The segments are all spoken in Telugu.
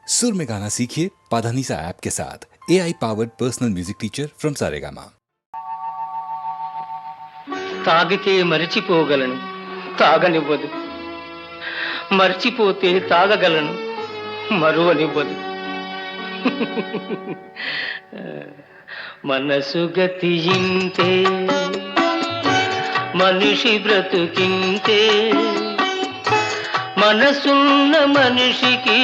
सुर में गाना सीखिए पाधानीसा ऐप के साथ AI powered personal music teacher from Saregama. తాగితే మరిచిపోగలను తాగనివ్వదు, మర్చిపోతే తాగగలను మరువనివ్వదు. మనసు గతియింతే మనిషి బ్రతుకింతే, మనసున్న మనిషికి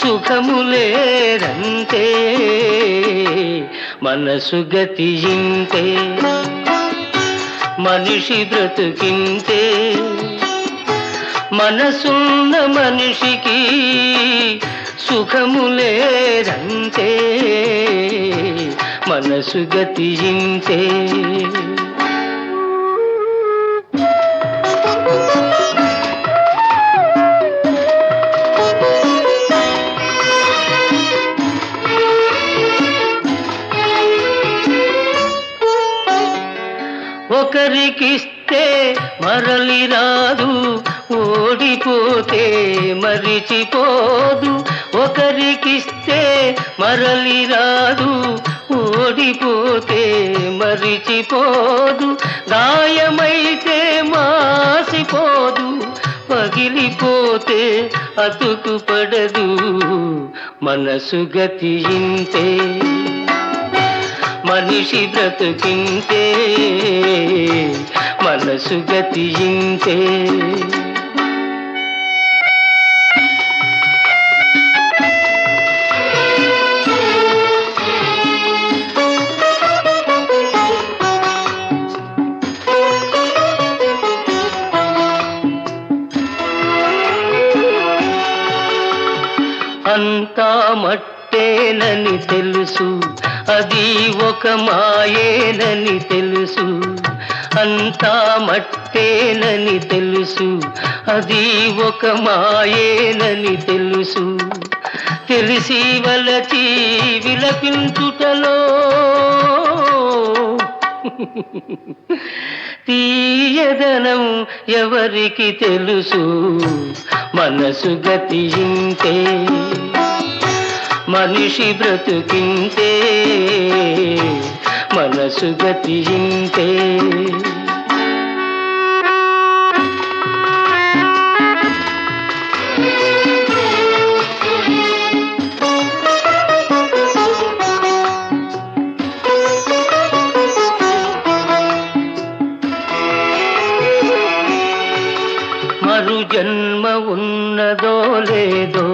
సుఖములేరంతే. మనసు గతియింతే మనిషి బ్రతుకింతే, మనసున్న మనిషికి సుఖములేరంతే. మనసు గతియింతే. ఒకరికిస్తే మరలి రాదు, ఓడిపోతే మరిచిపోదు. ఒకరికిస్తే మరలి రాదు, ఓడిపోతే మరిచిపోదు. గాయమైతే మాసిపోదు, పగిలిపోతే అతుకుపడదు. మనసు గతియింతే మనిషి బ్రతుకింతే, మనసు గతియింతే. అంతా మట్టేనని తెలుసు, అది ఒక మాయేనని తెలుసు. అంతా మట్టేనని తెలుసు, అది ఒక మాయేనని తెలుసు. తెలిసి వలచి విలపించుటలో తీయదనం ఎవరికి తెలుసు. మనసు గతియింతే మనిషి బ్రతుకింతే, మనసు గతియింతే. మరు జన్మ ఉన్నదో లేదో,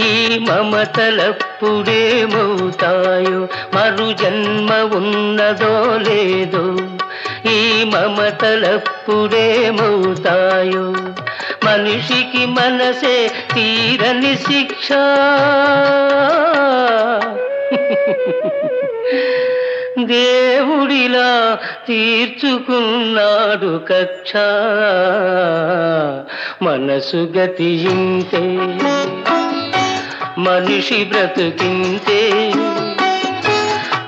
ఈ మమతలప్పుడేమవుతాయో. మరు జన్మ ఉన్నదో లేదో, ఈ మమతలప్పుడేమవుతాయో. మనిషికి మనసే తీరని శిక్ష, దేవుడిలా తీర్చుకున్నాడు కక్ష. మనసు గతియింతే మనిషి బ్రతుకింతే,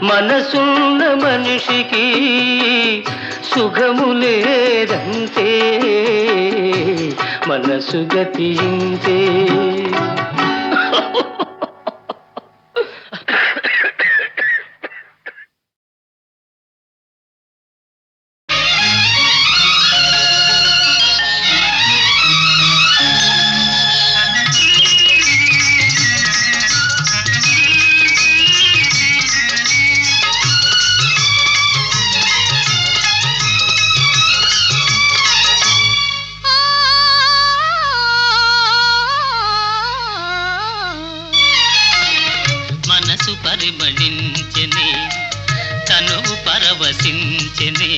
మనసున్న మనిషికి సుఖములేరంతే. మనసు గతియింతే. మనసు పరిమళించెనే, తనువు పరవశించెనే.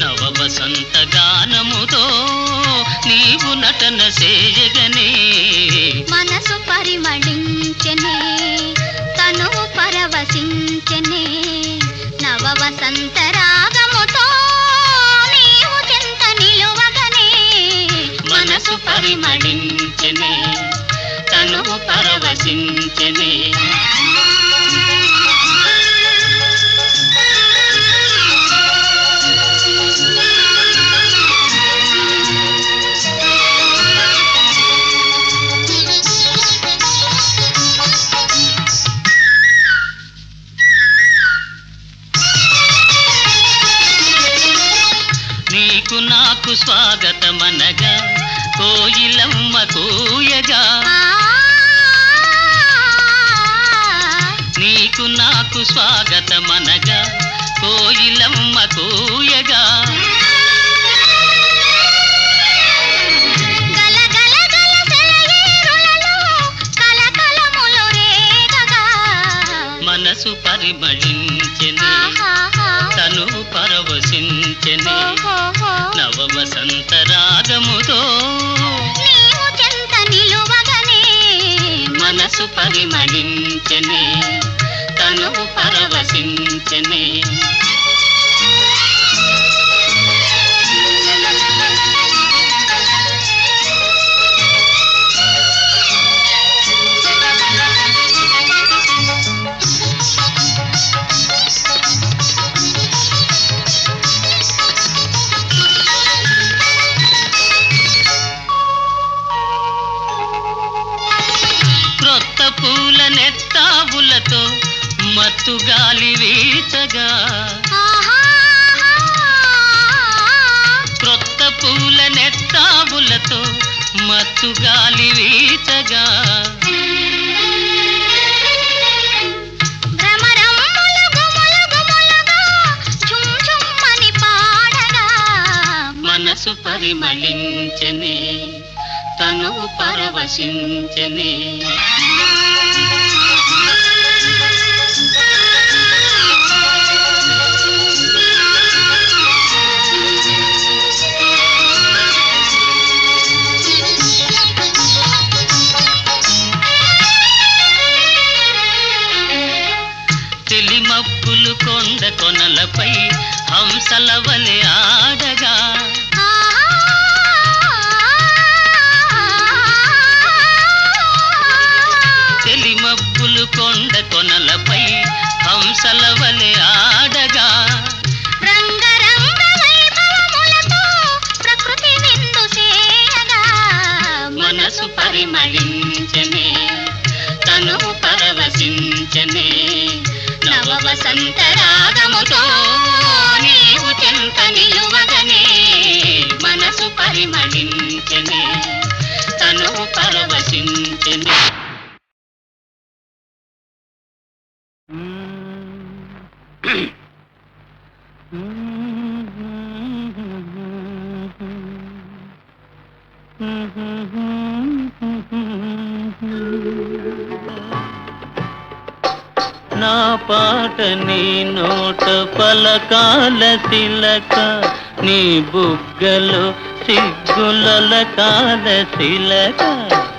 నవ వసంత గానముతో నీవు నటన చేయగనే. మనసు పరిమళించెనే, తనువు పరవశించెనే. నవ వసంత రాగముతో నీవు చెంత నిలువగనే. మనసు పరిమళించెనే, తనువు పరవశించెనే. స్వాగతమనగా కోయిలమ్మ కూయగా నీకు నాకు స్వాగతమనగా కోయిలమ్మ కూయగా మనసు పరిమళించెనే తను పరవశించెనే నవ వసంత రాగముతో నీవు చెంత నిలువగనే మనసు పరిమళించెనే తను పరవశించెనే క్రొత్త పూల నెత్తావులతో మత్తు గాలి వీచగా క్రొత్త పూల నెత్తావులతో మత్తు గాలి వీచగా మనసు పరిమళించెనే తను పరవశించెనే తెలిమప్పులు కొండ కొనలపై హంసల వలె ఆడగా తెలిమప్పులు కొండ కొనలపై హంసల వలె ఆడగా రంగరంగ వైభవములతో ప్రకృతి విందు చేయగా మనసు పరిమళించెనే తను పరవశించెనే నవ వసంత రాగముతో నీవు చెంత నిలువగనే మనసు పరిమళించెనే తను పరవశించెనే నా పాట నీ నోట పలకాల తిలక నీ బుగ్గలో సిగ్గులకాల శిలక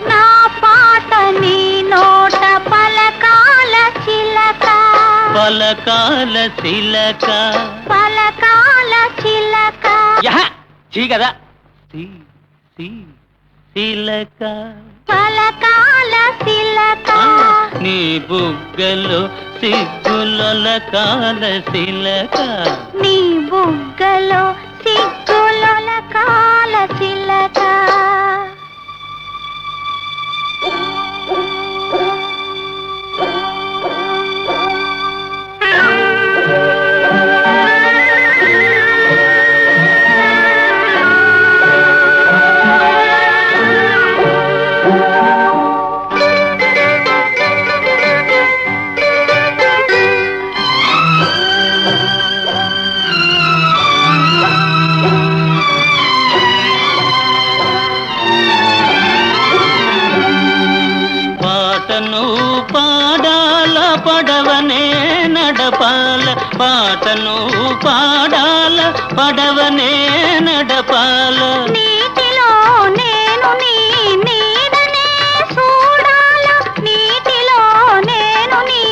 నా పాట నీ నోట పలకాల చిలక పలకాల శిలక పలకాల చిలక చీ కదా శిలక పలకాల చిలక నీ బుగ్గలో సిగ్గులకాల శిలక నీ బుగ్గలో సిగ్గులకాల చిలక పాడాల పడవనే నడపాల పాటను పాడాల పడవనే నడపాల నీటిలో నేను నీ నీడనే చూడాల నీటిలో నేను నీ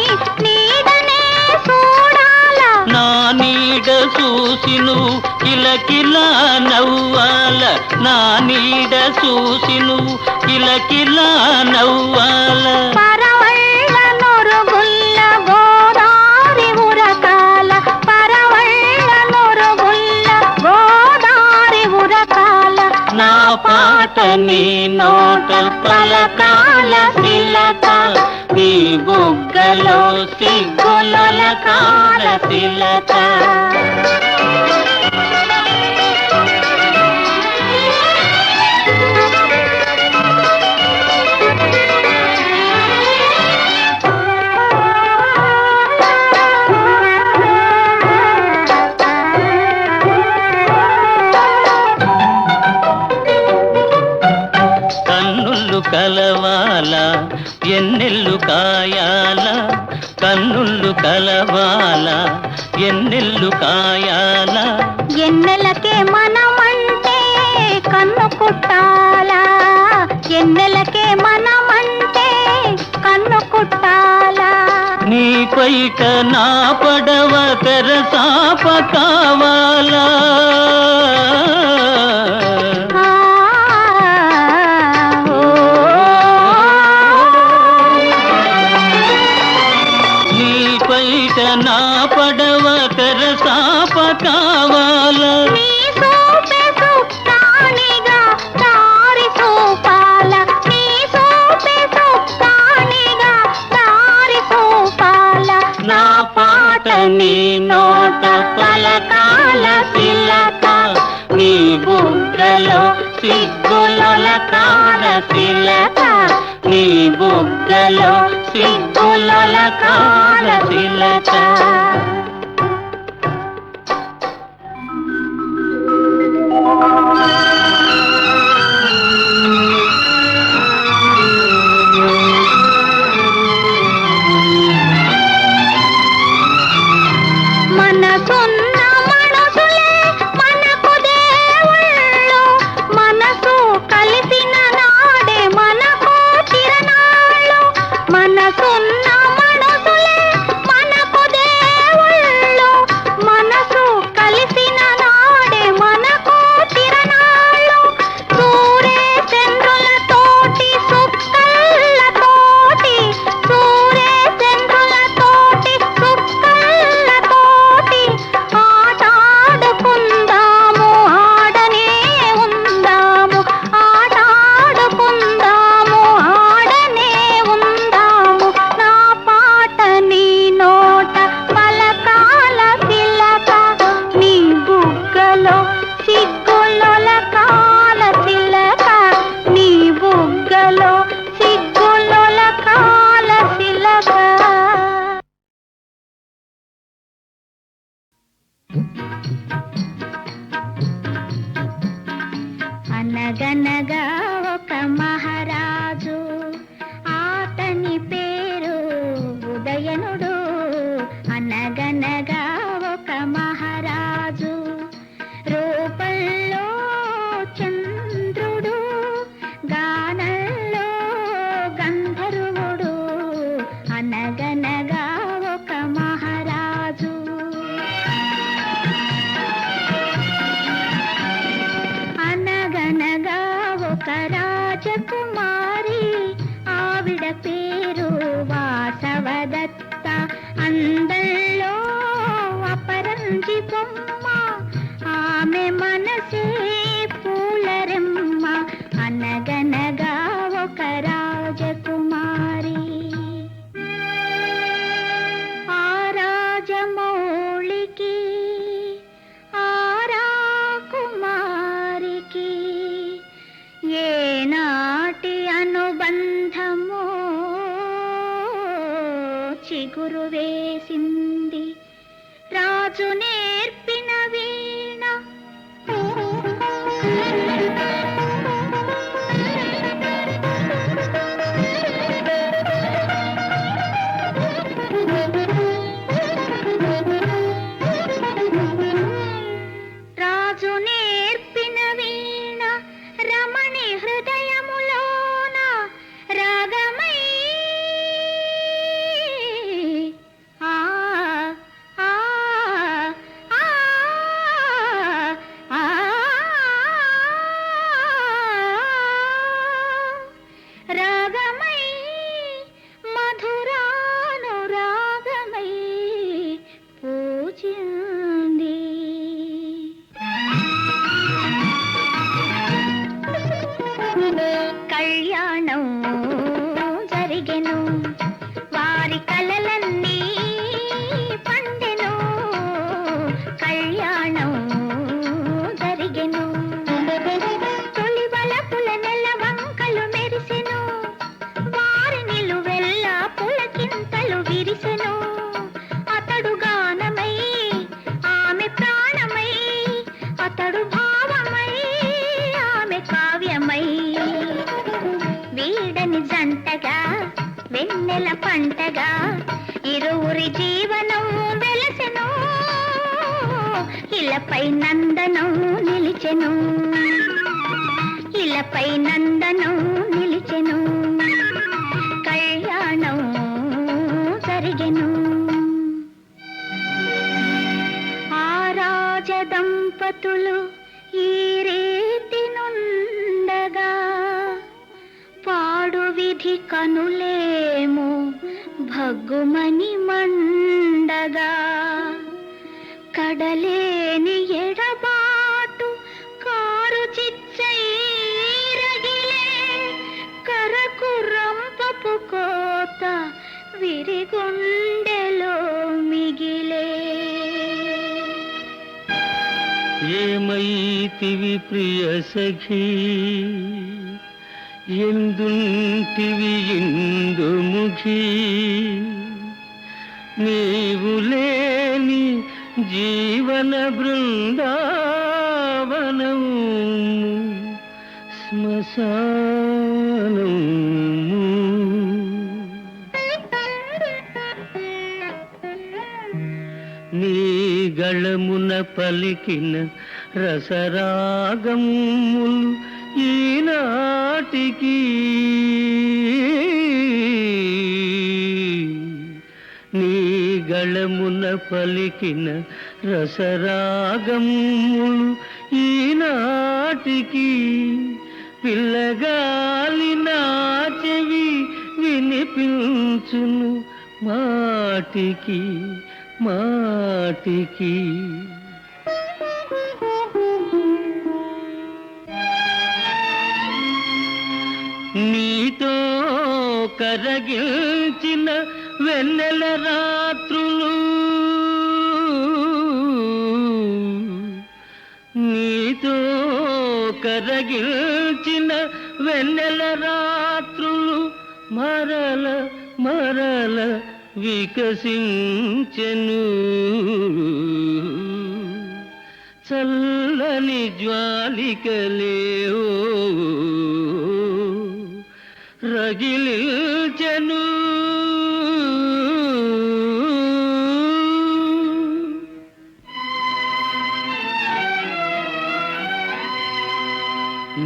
నీడనే చూడాల నా నీడ చూసి నువ్వు కిలకిలా నవ్వాల నా నీడ చూసి నువ్వు కిలకిలా నవ్వాల పరవళ్ళ నొరుగుల్ల గోదారి ఉరకాల పరవళ్ళ నొరుగుల్ల గోదారి ఉరకాల నా పాట నీ నోట పలకాల శిలక నీ బుగ్గలో సిగ్గులకాల శిలక కావాల ఎన్నెల్లు కాయాల కన్నుళ్ళు కలవాల ఎన్నెల్లు కాయాల ఎన్నెలకే మనమంటే కన్ను కుట్టాలా ఎన్నెలకే మనమంటే కన్ను కుట్టాలా నీ పైట నా పడవ తెరసాప కావాలా నీ పైట నా పడవ తెరసాప కావాలా నీ సోపే సుప్తానిగా దారి సోపాల నీ సోపే సుప్తానిగా దారి సోపాల నా పాట నీ నోట పలకాల తిలక నీ బుగ్గలో సిగ్గులొలకాల తిలక నీ బుగ్గలో సిగ్గులొలకాల తిలక మనసున్న మనసులే మనకు దేవుళ్ళు మనసు కలిసిన నాడే మనకు తిరణాళ్ళు మనసున్న మనసులే మనకు దేవుళ్ళు మనసు కలిసిన నాడే మనకు తిరణాళ్ళు సూరే చంద్రులతోటి సుక్కలతోటి సూరే చంద్రులతోటి సుక్కలతోటి ఆటాడుకుందాము ఆడనే ఉందాము ఆటాడుకుందాము ఆడనే ఉందాము నా పాట నీ నోట పలకాల తిలక నీ బుగ్గలో సిగ్గులొలకాల తిలక నీ బుగ్గలో సిగ్గులొలకాల తిలక అనగనగా ఒక మహారాజు అతని పేరు ఉదయనుడు అనగనగా ఒక మహారాజు రూపంలో చంద్రుడు గానంలో గంధర్వుడు అనగనగా ఒక మహారాజు అనగనగా ఒక రాజకుమారి ఆవిడ పేరు వాసవదత్త అందంలో అపరంజి బొమ్మ ఆమె మనసే పూలరెమ్మ అనగనగా ఒక రాజకుమారి ఆ రాజమౌళికి ఆ రాకుమారికి ఏనాటి అనుబంధమో చిగురు వేసింది రాజు నేర్పిన వీణ రాజు నేర్పిన వీణ రమణి హృదయములోన రాగమై ఆ ఆ ఆ ఆ రాగమై మధురానురాగమై పూజింది కళ్యాణం జరిగెను వారి కలలన్నీ పండెను కళ్యాణం జరిగెను తొలి వలపుల నెలవంకలు మెరిసెను వారి నిలువెల్ల పులకింతలు విరిసెను అతడు గానమై ఆమె ప్రాణమై అతడు భావమై ఆమె కావ్యమై వీడని జంటగా వెన్నెల పంటగా ఇరువురి జీవనం వెలసెను, ఇలపై నందనం నిలిచెను, ఇలపై నందనం నిలిచెను, కళ్యాణం జరిగెను. ఆ రాజ దంపతులు ఈ రీతి నుండగా పాడు విధి కనులేము భగ్గుమని మండగా, కడలేని ఎడబాటు కారు చిచ్చై రగిలే, కరకు రంపపు కోత విరిగుండెలో మిగిలే. ఏమైతివి ప్రియ సఖీ, ఎందుంటివి ఇందుముఖీ, నీవు లేని జీవన బృందావనం శ్మశానం. నీ గళమున పలికిన రసరాగములు ఈనాటికి నీ గళమున పలికిన రసరాగములు ఈనాటికి పిల్లగాలి నా చెవి వినిపించును మాటికి మాటికి. నీతో కరగిల్చిన వెన్నెల రాత్రులు, నీతో కరగిల్చిన వెన్నెల రాత్రులు మరల మరల వికసించెను, చల్లని జ్వాలికలేవో రగిలిచెను.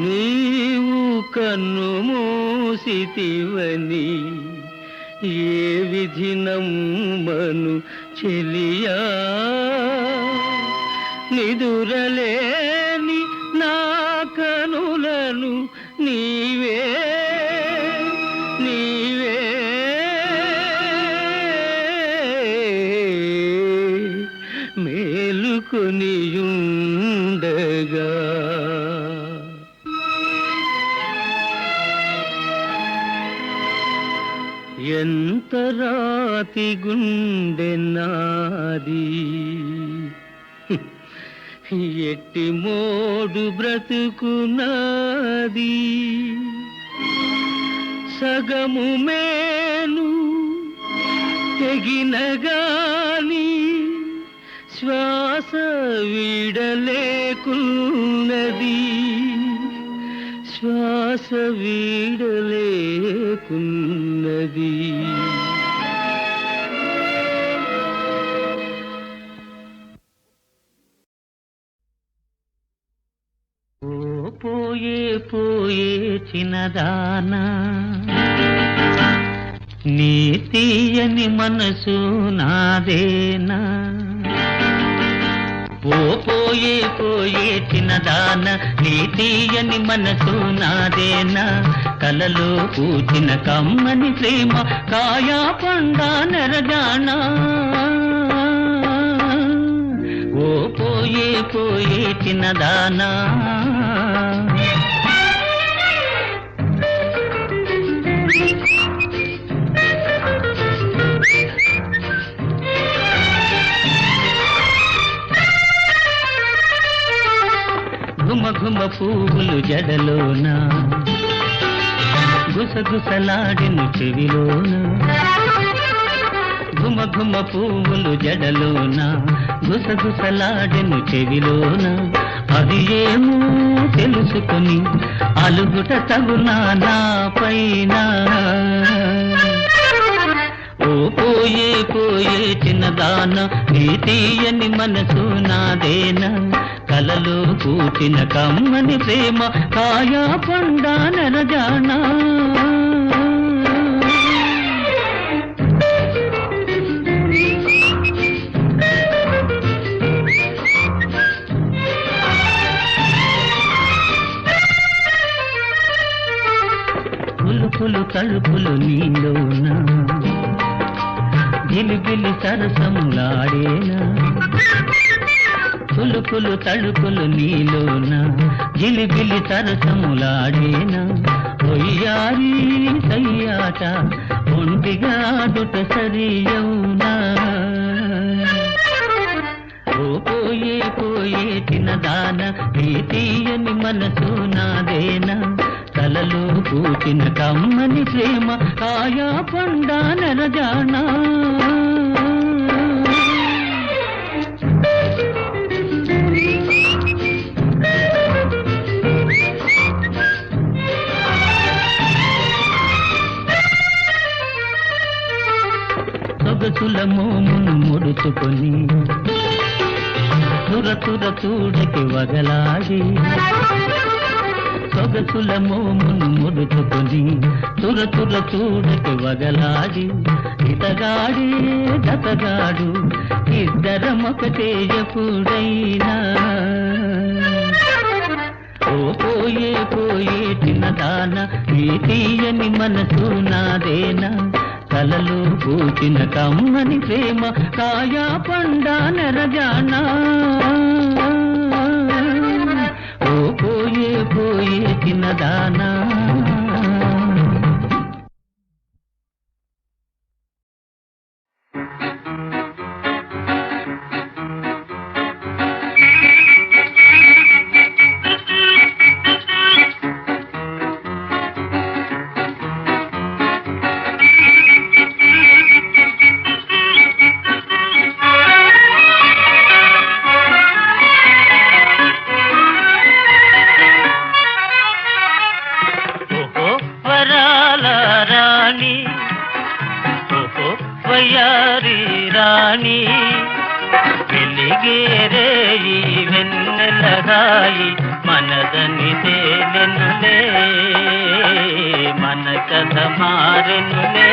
నీవు కన్ను మూసితివని ఏ విధి నమ్మను చెలియా, నిదురలేని నా కనులను నీవే నీవే మేలుకొనియుండగా. ఎంత రాతి గుండె నాది, ఎట్టి మోడు బ్రతుకునాది, సగము మేను తెగినగాని శ్వాస వీడలేకున్నది, శ్వాస వీడలేకున్నది. ఓ పోయే పోయే చిన్నదానా, నీ తీయని మనసు నాదేనా, ఓ పోయే పోయే చిన్నదాన, నీ తీయని మనసు నాదేనా, కలలో పూచిన కమ్మని ప్రేమ కాయా పండా నెరజానా, ఓ పోయే పోయే చిన్నదానా. ఘుమ ఘుమ పువ్వులు జడలోన, గుసగుసలాడిను చెవిలోన, ఘుమ ఘుమ పువ్వులు జడలోన, గుసగుసలాడిను చెవిలోన, అది ఏమో తెలుసుకొని అలుగుట తగునా నా పైన, చిన్నదాన నీ తీయని మనసు నాదేనా కలలో కూచిన కమ్మని ప్రేమ కాయా పండా నరజానా పులుపులు తలుపులు నీలోన గిలిగిలి సరసములాడేనా పులుపులు తలుపులు నీలోన గిలిగిలి సరసములాడేనా ఒయ్యారి సయ్యాట ఒంటిగా దుట సరియౌనా ఓ పోయే పోయే చిన్నదాన ఈ తీయని మనసు నాదేనా కలలో కూచిన కమ్మని ప్రేమ కాయా పండా నరజానా సొగసుల మోమును ముడుచుకొని తుర తుర చూడకి వగలాడి సొగసుల మోమును ముడుచుకొని తుర తుర చూడకి వగలాడి ఇతగాడి దతగాడు ఇద్దరమొకటే ఎప్పుడైనా ఓ పోయే పోయే చిన్నదాన ఈ తీయని మనసు నాదేనా కలలో కూచిన కమ్మని ప్రేమ కాయా పండా నరజానా ఓ పోయే పోయే చిన్నదానా వయ్యారి రాణి వెలిగేరే ఈ వెన్నెలగాయి మనదని తేలెనులే మన కథ మారెనులే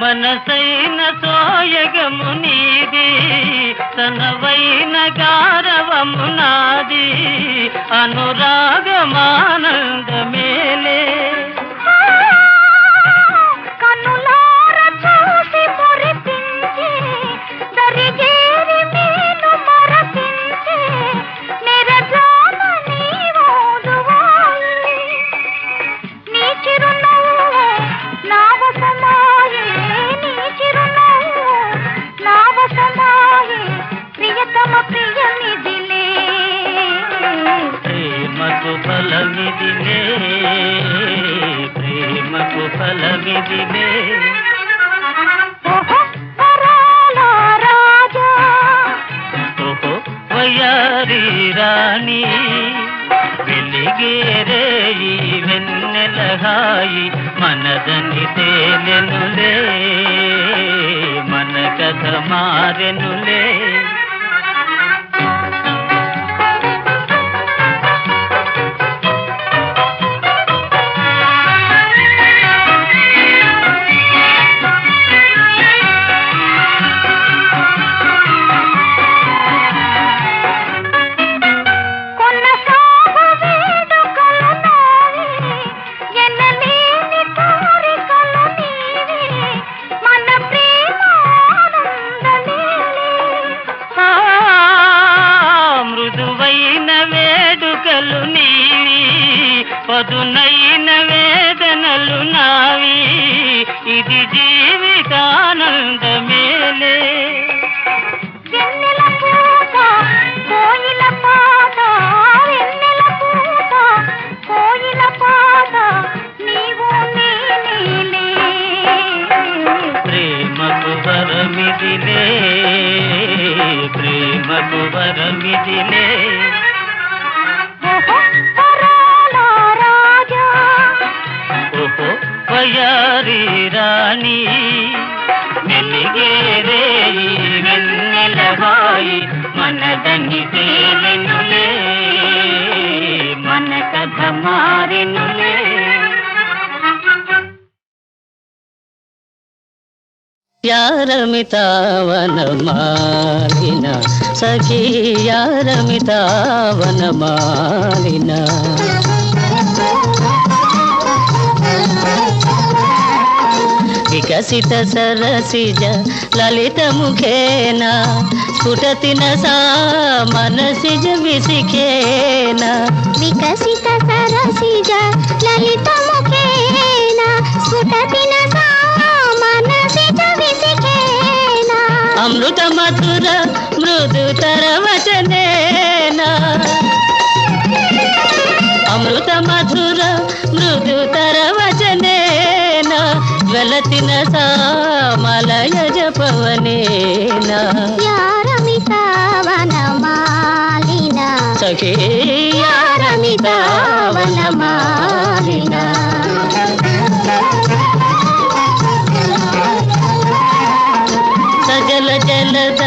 మనసైన సోయగము నీది తనవైన గారవము నాది అనురాగమానందమేలే కన్నులార చూసి మురిపించి దరిజేరి మీను మరపించి నిరజాన నీవోదువాయి నీ చిరునవ్వు నా వసమాయే ప్రియతమ ప్రియనిదిలే ప్రేమకు ఫలమిదిలే ప్రేమకు ఫలమిదిలే రాజా ఓహో వయ్యారి రాణి వెలిగేరే ఈ వెన్నెలహాయి మనదని తేలెనులే మన కథ మారెనులే పదునైన వేదనలు నావి, ఇది జీవితానందమేలే. వెన్నెల పూత కోయిల పాట, వెన్నెల పూత కోయిల పాట, నీవు నేనే. ప్రేమకు వరమిదిలే, ప్రేమకు వరమిదిలే. ఓహో పరాల రాజా, ఓహో వయారి రాణి, వెలిగేరే ఈ వెన్నెల హాయి, మనదని తేలెనులే, మన కథ మారెనులే. యారమితావనమాలిన సఖీ, యారమితావనమాలిన. వికసిత సరసిజ లలిత ముఖేన, స్ఫుటతిన సా మనసిజ విసిఖేన. వికసిత సరసిజ లలిత ముఖేన, స్ఫుటతిన సా మనసిజ విసిఖేన. అమృత మధుర మృదుతర వచనేన, అమృత మధుర మృదుతర వచనేన. జ్వలతిన సా మలయజ పవనేన. యారమితావనమాలిన సఖీ యారమితావనమాలిన. సజల జలద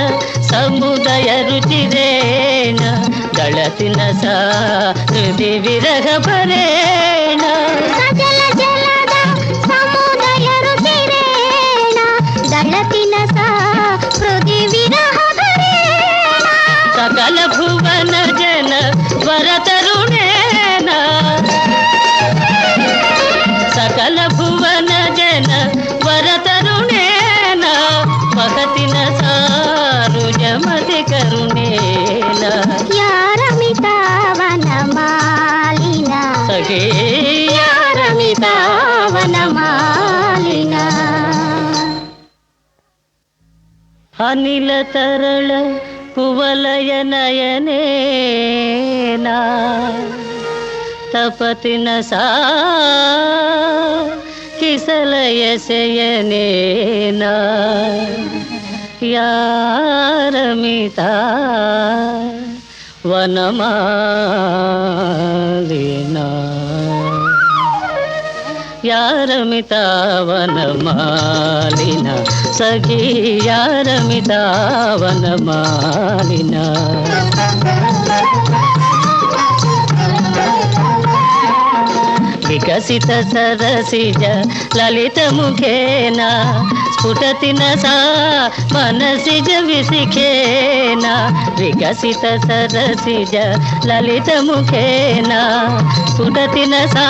సముదయ రుచిరేణ, దళతిన సా హృది విరహ పరేణ. సజల జలద సముదయ రుచిరేణ, దళతిన సా హృది విరహ పరేణ. సకల భువన జన వరతరుణేన, సకల భువన జన వరతరుణేన. మహతిన సారుజమతి కరుణేన. యారమితావనమాలిన సఖీ యారమితావనమాలిన. అనిల తరళ కువలయ నయనేనా, తపతిన సా కిసలయ శయనేనా. యారమితా వనమాలినా, యారమితా వనమాలిన సఖీ, యారమితా వనమాలిన. వికసిత సరసిజ లలిత ముఖేన, స్ఫుటతిన సా మనసిజ విసిఖేన. వికసిత సరసిజ లలిత ముఖేన, స్ఫుటతిన సా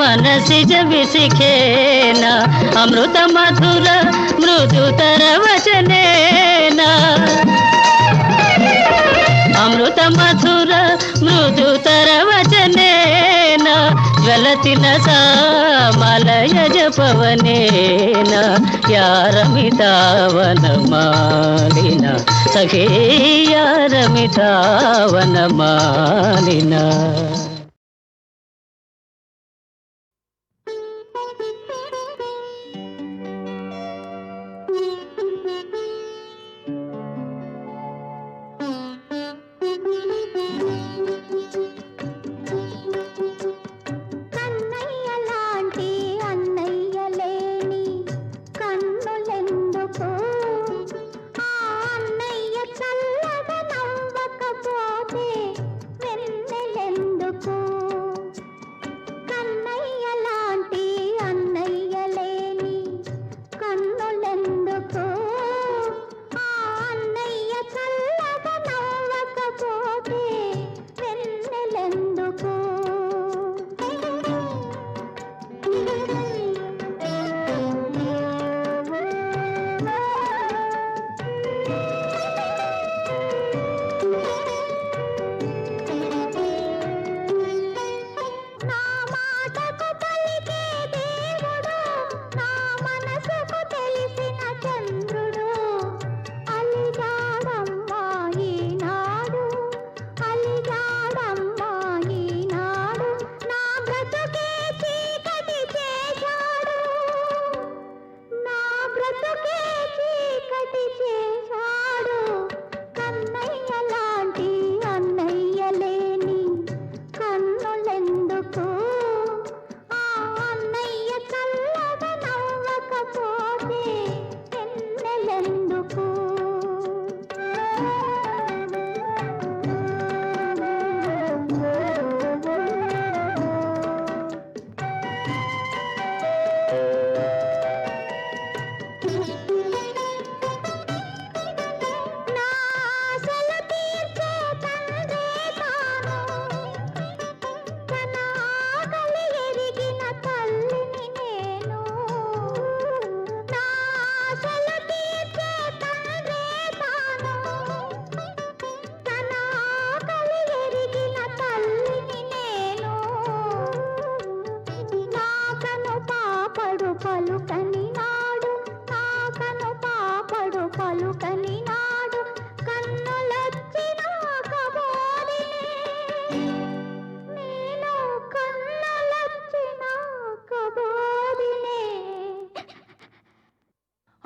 మనసిజ విసిఖేన. అమృత మధుర మృదుతర వచనేన, అమృత మధుర మృదుతర వచనేన. జ్వలతిన సా మలయజ పవనేన. యారమితావనమాలిన సఖీ, యారమితావనమాలిన. కన్నయ్య లాంటి అన్నయ్య లేని కన్నులెందుకు, ఆ అన్నయ్య చల్లగా నవ్వకపోతే వెన్నెలెందుకు.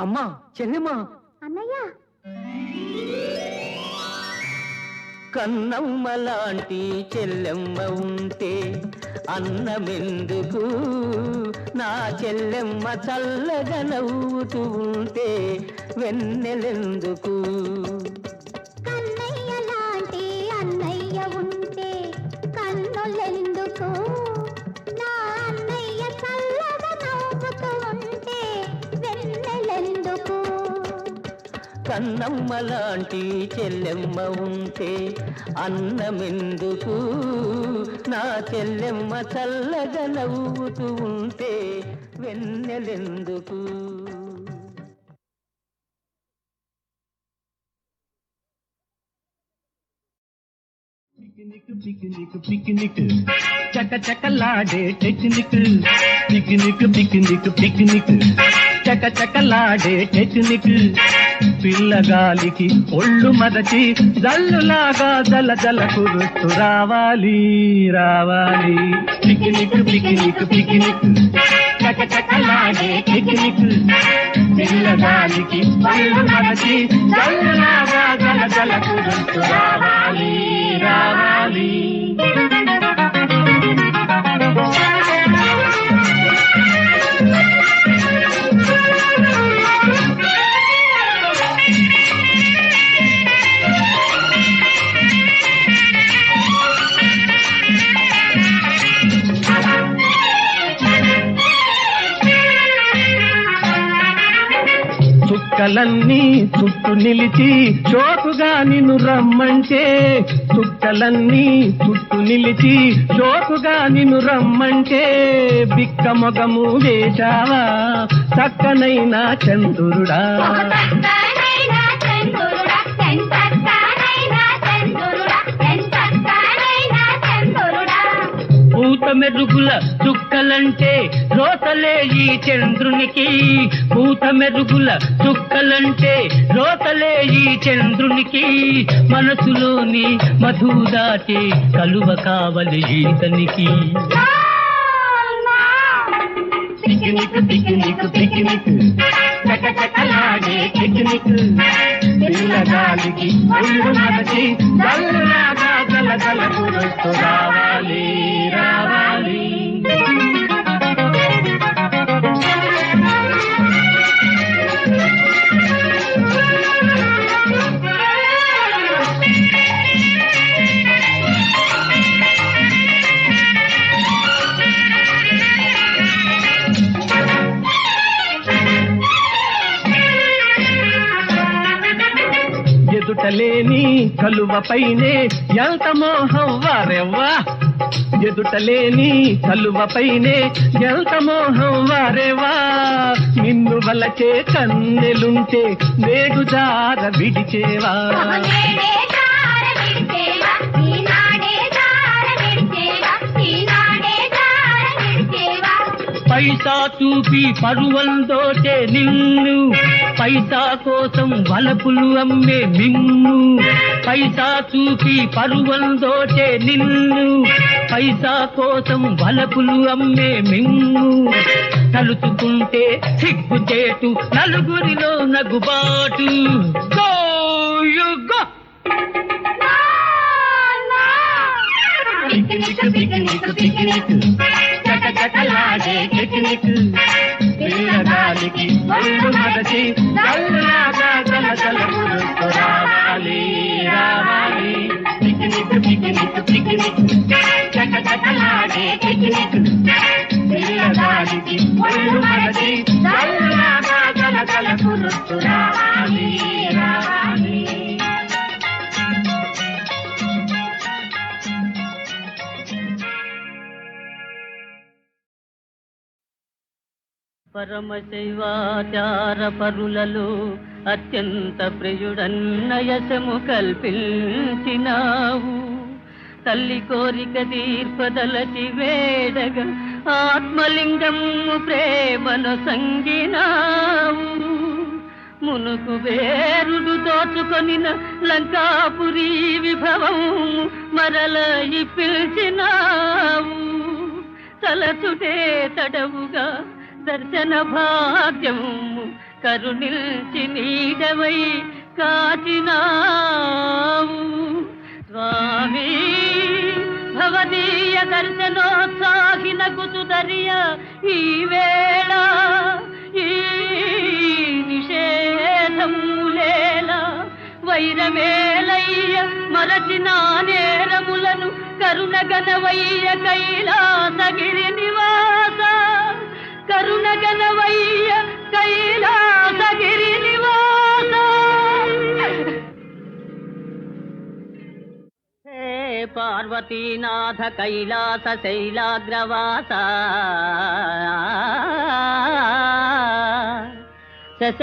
అమ్మా చెల్లెమ్మా అన్నయ్య కన్నమ్మ లాంటి చెల్లెమ్మ ఉంటే అన్నమెందుకు నా చెల్లెమ్మ చల్లగా నవ్వుతూ ఉంటే వెన్నెలెందుకు కన్నయ్య లాంటి అన్నయ్య ఉంటే కన్నులెందుకు నా అన్నయ్య చల్లగా నవ్వుతూ ఉంటే వెన్నెలెందుకు కన్నమ్మ లాంటి చెల్లెమ్మ ఉంటే అన్నమెందుకు నా చెల్లెమ్మ చల్లగా నవ్వుతూ ఉంటే వెన్నెలెందుకు పిక్నిక్ పిక్నిక్ చక చకలాడే టెక్నిక్ పిక్నిక్ పిక్నిక్ పిక్నిక్ చక చకలాడే టెక్నిక్ పిల్లగాలికి ఒళ్ళు మదచి జల్లులాగా జల జల కురుస్తూ రావాలి రావాలి పిక్నిక్ పిక్నిక్ పిక్నిక్ చక చకలాడే టెక్నిక్ పిల్లగాలికి ఒళ్ళు మదచి జల్లులాగా జల జల కురుస్తూ రావాలి రావాలి చుక్కలన్నీ చుట్టూ నిలిచి చోటుగా నిన్ను రమ్మంటే చుక్కలన్నీ చుట్టూ నిలిచి చోటుగా నిన్ను రమ్మంటే బిక్క మొగము వేశావా చక్కనైన చంద్రుడా పూత మెరుగుల చుక్కలంటే రోతలే ఈ చంద్రునికి పూత మెరుగుల చుక్కలంటే రోతలే ఈ చంద్రునికి మనసులోని మధు దాటే కలువ కావలి ఈతనికి పిక్నిక్ పిక్నిక్ పిక్నిక్ చక చకలాడే పిక్నిక్ పిల్లగాలికి ఒళ్ళు మదచి జల్లాగా జల జల కురుస్తూ రావాలి రావాలి ఎదుటలేని కలువపైనే ఎంత మోహం వారెవ్వా ఎదుటలేని కలువపైనే ఎంత మోహం వారెవా నిన్ను వలచే కన్నెలుంటే నేడు జార విడిచేవా పైసా చూపి పరువం దోచే నిన్ను పైసా కోసం వలపులు అమ్మే నిన్ను పైసా చూపి పరువం దోచే నిన్ను పైసా కోసం వలపులు అమ్మే మిన్ను తలుచుకుంటే సిగ్గుచేటు నలుగురిలో నగుబాటు go you go picnic picnic picnic చక చకలాడే పిక్నిక్ పిల్లగాలికి ఒళ్ళు మదచి జల్లాగా జల జల కురుస్తూ రావాలి రావాలి పిక్నిక్ పిక్నిక్ పిక్నిక్ చక చకలాడే పిక్నిక్ పిల్లగాలికి ఒళ్ళు మదచి జల్లాగా జల జల కురుస్తూ రావాలి రావాలి పరమశైవాచార పరులలో అత్యంత ప్రియుడన్నయసము కల్పించినావు తల్లి కోరిక తీర్పదలచి వేడగా ఆత్మలింగము ప్రేమను సంగినావు మునుకు వేరుడు దోచుకొనిన లంకాపురి విభవము మరల పిలిచినావు తలచుటే తడవుగా దర్శన భాగ్యము కరుణిల్చి నీడవై కాచినావు స్వామి భవదీయ దర్శనోత్సాహిన కుతుదరియ ఈ వేళ ఈ నిషేధములేలా వైరమేలయ్య మరచిన నేరములను కరుణగనవయ్య కైలాసగిరి నివాస కరుణగనవయ్య కైలాసగిరి నివాస హే పార్వతీనాథ కైలాస శైలాగ్రవాస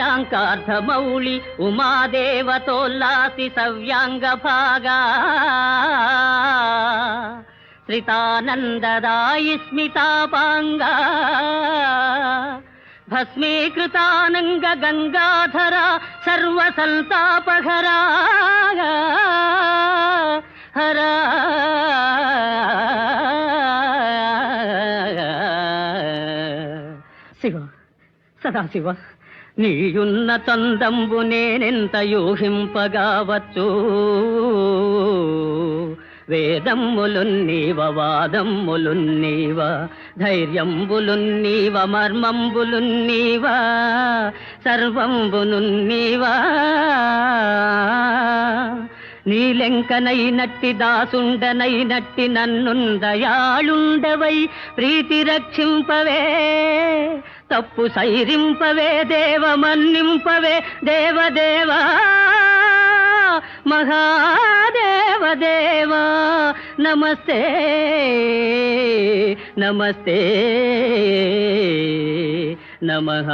శశాంకార్ధమౌళి ఉమాదేవతోల్లాసి సవ్యాంగ భాగా శ్రితానందదాయి స్మితాపాంగా భస్మీకృతానంగ గంగాధర సర్వసంతాపహరా హరా శివ సదాశివ నీయున్న చందంబు నేనెంత యూహింపగావచ్చు వేదమ్ములున్నీవ వాదమ్ములున్నీవ ధైర్యంబులున్నీవ మర్మంబులున్నీవ సర్వంబునున్నీవ నీలెంకనైనట్టి దాసుండనైనట్టి నన్నుందయాళుండవై ప్రీతి రక్షింపవే తప్పు సైరింపవే దేవ మన్నింపవే దేవదేవా మహాదేవదేవా నమస్తే నమస్తే నమః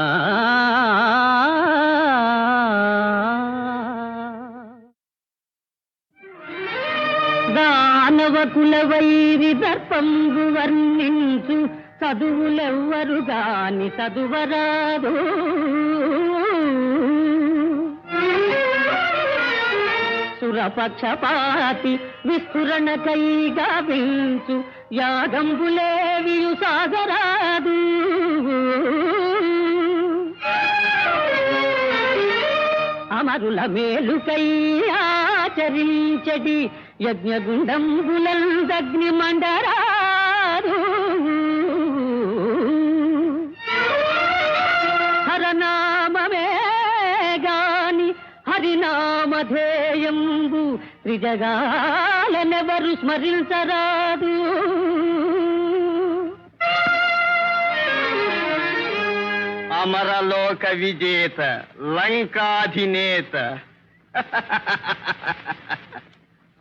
దానవ కుల వైరి దర్పంబు వర్ణించు చదువులెవ్వరు గాని చదువరాదు సురపక్షపాతి విస్ఫురణకై గావించు యాగంబులేవియు సాగరాదు అమరుల మేలుకై ఆచరించడి యజ్ఞగుండంబులందగ్ని మండరాదు హరనామమే గాని హరినామధేయంబు త్రిజగాలనెవరు స్మరించరాదు అమరలోక విజేత లంకాధినేత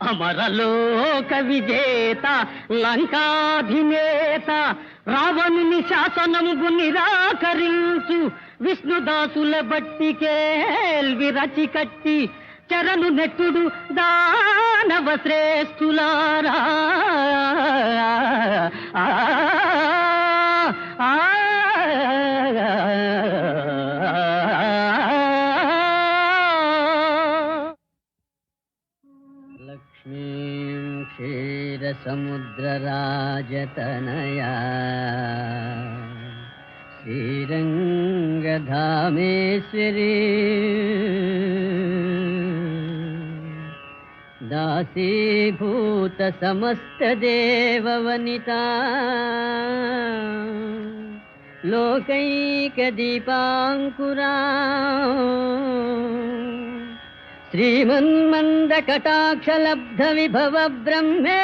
అమరలోక విజేత లంకాధినేత రావణుని శాసనముగు నిరాకరించు విష్ణుదాసుల బట్టి కేల్వి రచి కట్టి చరణు నెట్టుడు దానవ శ్రేష్ఠులారా లక్ష్మీం క్షీరసముద్రరాజతనయా శ్రీరంగధామేశ్వరీ దాసీభూత సమస్తదేవవనితా లోకైకదీపాంకురా శ్రీమన్మందకటాక్షలబ్ధ విభవ బ్రహ్మేంద్ర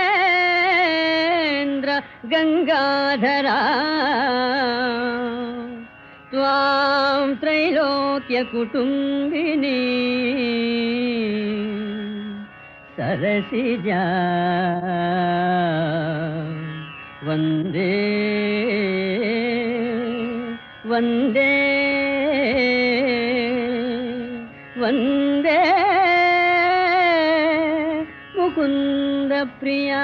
గంగాధరా త్వాం త్రైలోక్య కుటుంబిని సరసిజా వందే వందే వందే ముకుంద ప్రియా